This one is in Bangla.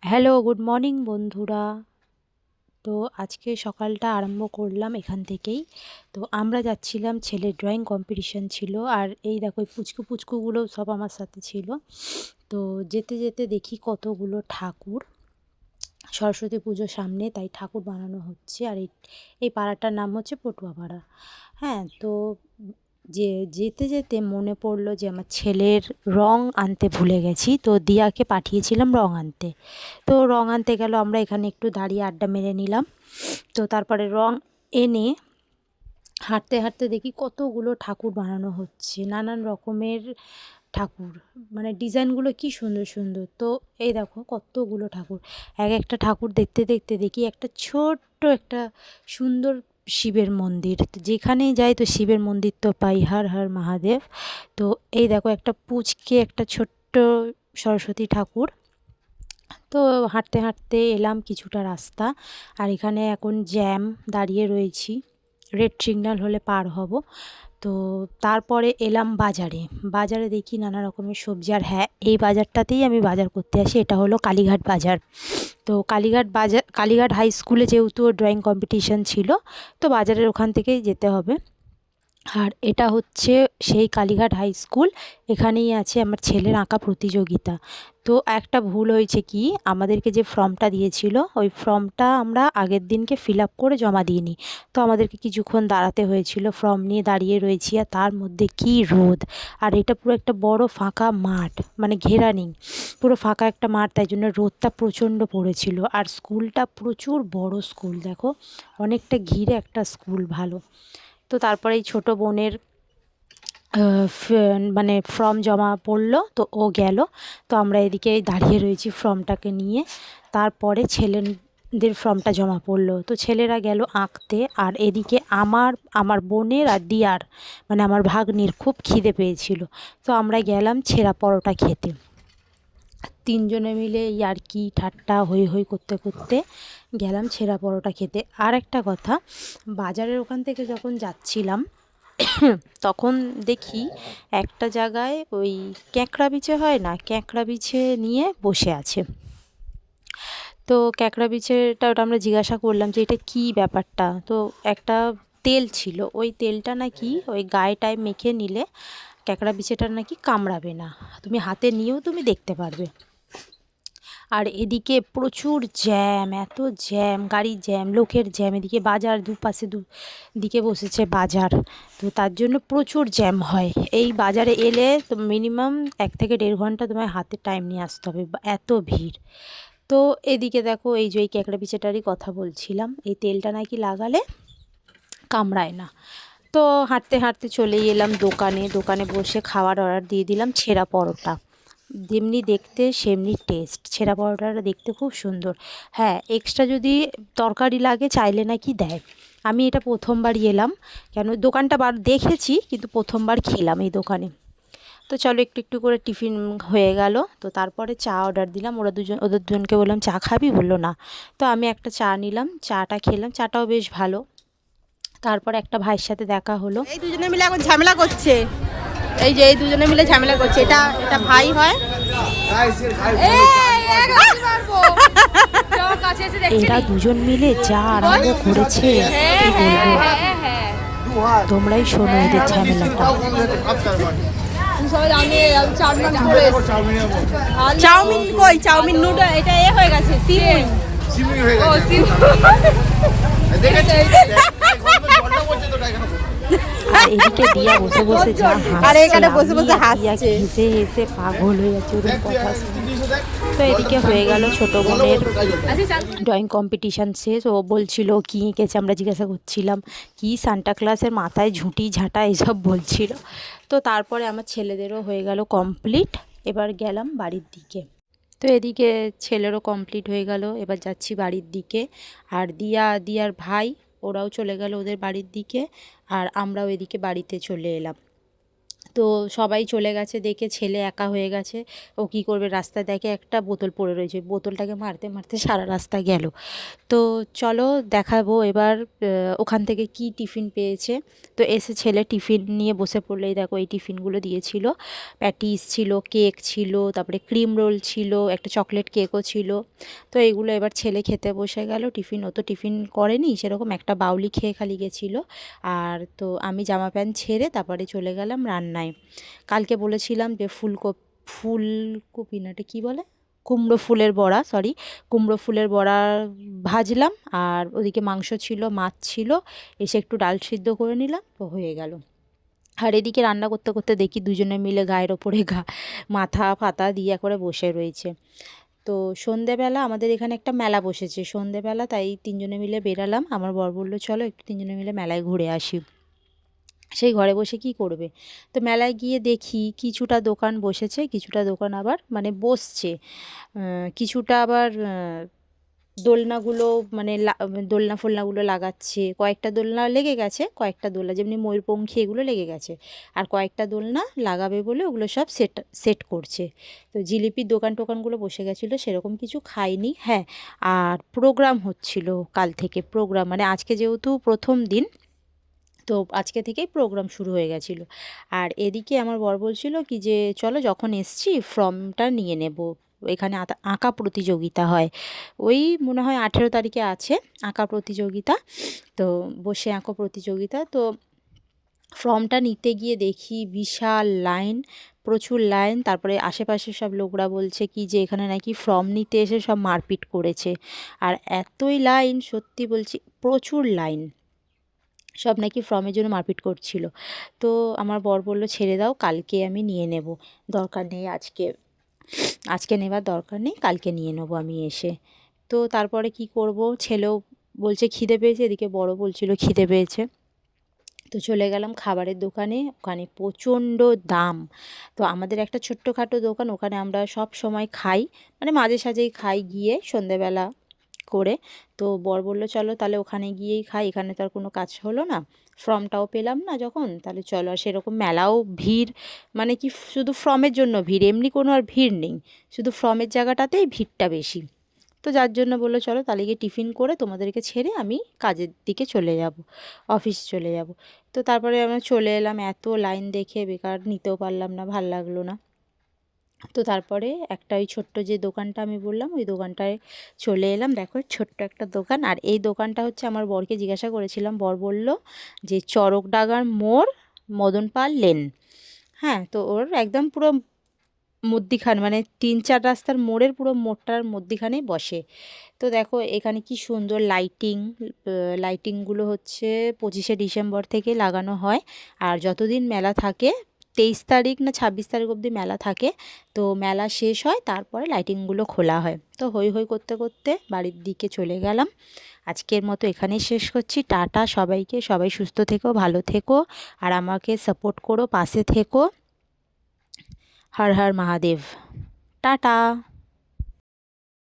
হ্যালো, গুড মর্নিং বন্ধুরা। তো আজকে সকালটা আরম্ভ করলাম এখান থেকেই। তো আমরা যাচ্ছিলাম, ছেলের ড্রয়িং কম্পিটিশন ছিল। আর এই দেখো এই পুচকু পুচকুগুলো সব আমার সাথে ছিল। তো যেতে যেতে দেখি কতগুলো ঠাকুর, সরস্বতী পুজোর সামনে তাই ঠাকুর বানানো হচ্ছে। আর এই পাড়াটার নাম হচ্ছে পটুয়া পাড়া। হ্যাঁ, তো যে যেতে যেতে মনে পড়লো যে আমার ছেলের রং আনতে ভুলে গেছি। তো দিয়াকে পাঠিয়েছিলাম রং আনতে। তো রং আনতে গেল, আমরা এখানে একটু দাঁড়িয়ে আড্ডা মেরে নিলাম। তো তারপরে রং এনে হাঁটতে হাঁটতে দেখি কতগুলো ঠাকুর বানানো হচ্ছে, নানান রকমের ঠাকুর। মানে ডিজাইনগুলো কি সুন্দর সুন্দর। তো এই দেখো কতগুলো ঠাকুর, এক একটা ঠাকুর দেখতে দেখতে দেখি একটা ছোট্ট একটা সুন্দর শিবের মন্দির। তো যেখানেই যাই তো শিবের মন্দির তো পাই, হর হর মহাদেব। তো এই দেখো একটা পুচকে একটা ছোট্ট সরস্বতী ঠাকুর। তো হাঁটতে হাঁটতে এলাম কিছুটা রাস্তা। আর এখানে এখন জ্যাম, দাঁড়িয়ে রয়েছি, রেড সিগন্যাল হলে পার হব। তো তারপরে এলাম বাজারে। বাজারে দেখি নানা রকমের সবজি। আর হ্যাঁ, এই বাজারটাতেই আমি বাজার করতে আসি, এটা হলো কালীঘাট বাজার। তো কালীঘাট হাই স্কুলে যেহেতু ড্রয়িং কম্পিটিশন ছিল, তো বাজারের ওখান থেকেই যেতে হবে। আর এটা হচ্ছে সেই কালীঘাট হাই স্কুল, এখানেই আছে আমার ছেলের আঁকা প্রতিযোগিতা। তো একটা ভুল হয়েছে কি, আমাদেরকে যে ফর্মটা দিয়েছিল ওই ফর্মটা আমরা আগের দিনকে ফিল আপ করে জমা দিইনি। তো আমাদেরকে কিছুক্ষণ দাঁড়াতে হয়েছিল, ফর্ম নিয়ে দাঁড়িয়ে রয়েছি। আর তার মধ্যে কি রোদ! আর এটা পুরো একটা বড় ফাঁকা মাঠ, মানে ঘেরা নেই, পুরো ফাঁকা একটা মাঠ, তাই জন্য রোদটা প্রচণ্ড পড়েছিল। আর স্কুলটা প্রচুর বড় স্কুল, দেখো অনেকটা ঘিরে একটা স্কুল, ভালো। তো তারপরে এই ছোটো বোনের মানে ফর্ম জমা পড়লো, তো ও গেল। তো আমরা এদিকে দাঁড়িয়ে রয়েছি ফর্মটাকে নিয়ে। তারপরে ছেলেদের ফর্মটা জমা পড়লো, তো ছেলেরা গেল আঁকতে। আর এদিকে আমার বোনের আর দিয়ার, মানে আমার ভাগ্নির খুব খিদে পেয়েছিল। তো আমরা গেলাম ছেঁড়া পরোটা খেতে। তিনজনে মিলে ইয়ার্কি ঠাট্টা হই হই করতে করতে গেলাম ছেঁড়া পরোটা খেতে। আর একটা কথা, বাজারের ওখান থেকে যখন যাচ্ছিলাম তখন দেখি একটা জায়গায় ওই ক্যাঁকড়া বিছে হয় না, ক্যাঁকড়া বিছে নিয়ে বসে আছে। তো ক্যাঁকড়া বিছেটা, ওটা আমরা জিজ্ঞাসা করলাম যে এটা কী ব্যাপারটা। তো একটা তেল ছিল, ওই তেলটা নাকি ওই গায়েটায় মেখে নিলে ক্যাঁকড়া বিছেটা নাকি কামড়াবে না, তুমি হাতে নিয়েও তুমি দেখতে পারবে। আর এদিকে প্রচুর জ্যাম, এত জ্যাম, গাড়ির জ্যাম, লোকের জ্যাম, এদিকে বাজার, দুপাশে দিকে বসেছে বাজার। তো তার জন্য প্রচুর জ্যাম হয়। এই বাজারে এলে তো মিনিমাম 1 থেকে 1.5 ঘন্টা তোমার হাতে টাইম নিয়ে আসতে হবে, এত ভিড়। তো এদিকে দেখো এই যে এই ক্যাঁকড়া বিছেটারই কথা বলছিলাম, এই তেলটা নাকি লাগালে কামড়ায় না। তো হাঁটতে হাঁটতে চলেই এলাম দোকানে। দোকানে বসে খাওয়ার অর্ডার দিয়ে দিলাম ছেঁড়া পরোটা। যেমনি দেখতে সেমনি টেস্ট, ছেঁড়া পরোটাটা দেখতে খুব সুন্দর। হ্যাঁ, এক্সট্রা যদি তরকারি লাগে চাইলে নাকি দেয়। আমি এটা প্রথমবারই এলাম, কেন দোকানটা দেখেছি কিন্তু প্রথমবার খেলাম এই দোকানে। তো চলো একটু একটু করে টিফিন হয়ে গেল। তো তারপরে চা অর্ডার দিলাম, ওদের দুজনকে বললাম চা খাবি, বললো না। তো আমি একটা চা নিলাম, চাটা খেলাম, চাটাও বেশ ভালো। তারপর একটা ভাইয়ের সাথে দেখা হলো। এই দুজনে মিলে এখন ঝামেলা করছে। এই যে এই দুজনে মিলে ঝামেলা করছে, এটা এটা ভাই হয়। এরা দুজন মিলে যা আরম্ভ করেছে কি বলবো, তোমরাই শোনো এদের ঝামেলাটা। চাউমিন কই, চাউমিন নুডল, এটা এ হয়ে গেছে, সিমুই হয়ে গেছে। আর এদিকে দিয়া বসে বসে যা আর এখানে বসে হাসছে, বসে দিয়া হাসছে। হেসে হেসে পাগল হয়ে যাচ্ছে ওদের কথা শুনে। তো এদিকে হয়ে গেল ছোট বোনের ড্রয়িং কম্পিটিশান শেষ। ও বলছিল কী এঁকেছে, আমরা জিজ্ঞাসা করছিলাম কি সান্টা ক্লাসের মাথায় ঝুঁটি ঝাঁটা এসব বলছিল। তো তারপরে আমার ছেলেদেরও হয়ে গেল কমপ্লিট, এবার গেলাম বাড়ির দিকে। তো এদিকে ছেলেরও কমপ্লিট হয়ে গেল, এবার যাচ্ছি বাড়ির দিকে। আর দিয়ার ভাই ওরাও চলে গেল ওদের বাড়ির দিকে, আর আমরাও এদিকে বাড়িতে চলে এলাম। তো সবাই চলে গেছে দেখে ছেলে একা হয়ে গেছে। ও কী করবে, রাস্তায় দেখে একটা বোতল পড়ে রয়েছে, বোতলটাকে মারতে মারতে সারা রাস্তা গেল। তো চলো দেখাবো এবার ওখান থেকে কি টিফিন পেয়েছে। তো এসে ছেলে টিফিন নিয়ে বসে পড়লো। এই দেখো এই টিফিনগুলো দিয়েছিল, প্যাটিস ছিল, কেক ছিল, তারপরে ক্রিম রোল ছিল, একটা চকলেট কেকও ছিল। তো এইগুলো এবার ছেলে খেতে বসে গেল। টিফিন ও তো টিফিন করেনি সেরকম, একটা বাউলি খেয়ে খালি গেছিলো। আর তো আমি জামা প্যান্ট ছেড়ে তারপরে চলে গেলাম রান্নায়। কালকে বলেছিলাম যে ফুলকপি না, এটা কী বলে, কুমড়ো ফুলের বড়া, সরি, কুমড়ো ফুলের বড়া ভাজলাম। আর ওদিকে মাংস ছিল, মাছ ছিল, এসে একটু ডাল সিদ্ধ করে নিলাম, তো হয়ে গেল। আর এদিকে রান্না করতে করতে দেখি দুজনে মিলে গায়ের ওপরে মাথা ফাতা দিয়ে করে বসে রয়েছে। তো সন্ধেবেলা আমাদের এখানে একটা মেলা বসেছে সন্ধেবেলা, তাই তিনজনে মিলে বেরালাম। আমার বর বললো চলো একটু তিনজনে মিলে মেলায় ঘুরে আসি। সেই ঘরে বসে কি করবে, তো মেলায় গিয়ে দেখি কিছুটা দোকান বসেছে, কিছুটা দোকান আবার মানে বসছে, কিছুটা আবার দোলনাগুলো মানে দোলনা ফোলনাগুলো লাগাচ্ছে। কয়েকটা দোলনা লেগে গেছে, কয়েকটা দোলনা যেমনি ময়ূরপঙ্খী এগুলো লেগে গেছে, আর কয়েকটা দোলনা লাগাবে বলে ওগুলো সব সেট করছে। তো জিলিপির দোকান টোকানগুলো বসে গেছিলো, সেরকম কিছু খাইনি। হ্যাঁ, আর প্রোগ্রাম হচ্ছিল কাল থেকে, প্রোগ্রাম মানে আজকে যেহেতু প্রথম দিন, তো আজকে থেকেই প্রোগ্রাম শুরু হয়ে গেছিলো। আর এদিকে আমার বর বলছিল কি যে চলো যখন এসছি ফর্মটা নিয়ে নেব, এখানে আঁকা প্রতিযোগিতা হয়, ওই মনে হয় 18 তারিখে আছে আঁকা প্রতিযোগিতা। তো বসে আঁকো প্রতিযোগিতা, তো ফর্মটা নিতে গিয়ে দেখি বিশাল লাইন, প্রচুর লাইন। তারপরে আশেপাশে সব লোকরা বলছে কি যে এখানে নাকি ফর্ম নিতে এসে সব মারপিট করেছে। আর এতই লাইন, সত্যি বলছি প্রচুর লাইন, সব নাকি ফর্মের জন্য মারপিট করছিল। তো আমার বর বলল ছেড়ে দাও, কালকে আমি নিয়ে নেব, দরকার নেই আজকে, আজকে নেবার দরকার নেই, কালকে নিয়ে নেবো আমি এসে। তো তারপরে কি করব, ছেলেও বলছে খিদে পেয়েছে, এদিকে বড় বলছিল খিদে পেয়েছে। তো চলে গেলাম খাবারের দোকানে, ওখানে প্রচণ্ড দাম। তো আমাদের একটা ছোট্টখাটো দোকান, ওখানে আমরা সব সময় খাই, মানে মাঝে সাঝেই খাই গিয়ে সন্ধেবেলা করে। তো বর বলল চলো তাহলে ওখানে গিয়েই খাই, এখানে তো আর কোনো কাজ হলো না, ফর্মটাও পেলাম না যখন, তাহলে চলো। আর সেরকম মেলাও ভিড়, মানে কি শুধু ফর্মের জন্য ভিড়, এমনি কোনো আর ভিড় নেই, শুধু ফর্মের জায়গাটাতেই ভিড়টা বেশি। তো যার জন্য বললো চলো তাহলে গিয়ে টিফিন করে তোমাদেরকে ছেড়ে আমি কাজের দিকে চলে যাব, অফিস চলে যাব। তো তারপরে আমরা চলে এলাম, এত লাইন দেখে বেকার নিতেও পারলাম না, ভাল লাগলো না। তো তারপরে একটা ওই ছোট্ট যে দোকানটা আমি বললাম ওই দোকানটায় চলে এলাম। দেখো ছোট্ট একটা দোকান, আর এই দোকানটা হচ্ছে, আমার বরকে জিজ্ঞাসা করেছিলাম, বর বলল যে চরকডাঙ্গার মোড়, মদন পাল লেন। হ্যাঁ, তো ওর একদম পুরো মধ্যিখানে, মানে 3-4 রাস্তার মোড়ের পুরো মোড়টার মধ্যিখানেই বসে। তো দেখো এখানে কি সুন্দর লাইটিং, লাইটিংগুলো হচ্ছে 25শে ডিসেম্বর থেকে লাগানো হয়, আর যতদিন মেলা থাকে, 23 তারিখ না 26 তারিখ অবধি মেলা থাকে। তো মেলা শেষ হয় তারপরে লাইটিংগুলো খোলা হয়। তো হই হই করতে করতে বাড়ির দিকে চলে গেলাম। আজকের মতো এখানেই শেষ করছি, টাটা সবাইকে, সবাই সুস্থ থেকো, ভালো থেকো, আর আমাকে সাপোর্ট করো, পাশে থেকো। হর হর মহাদেব, টাটা।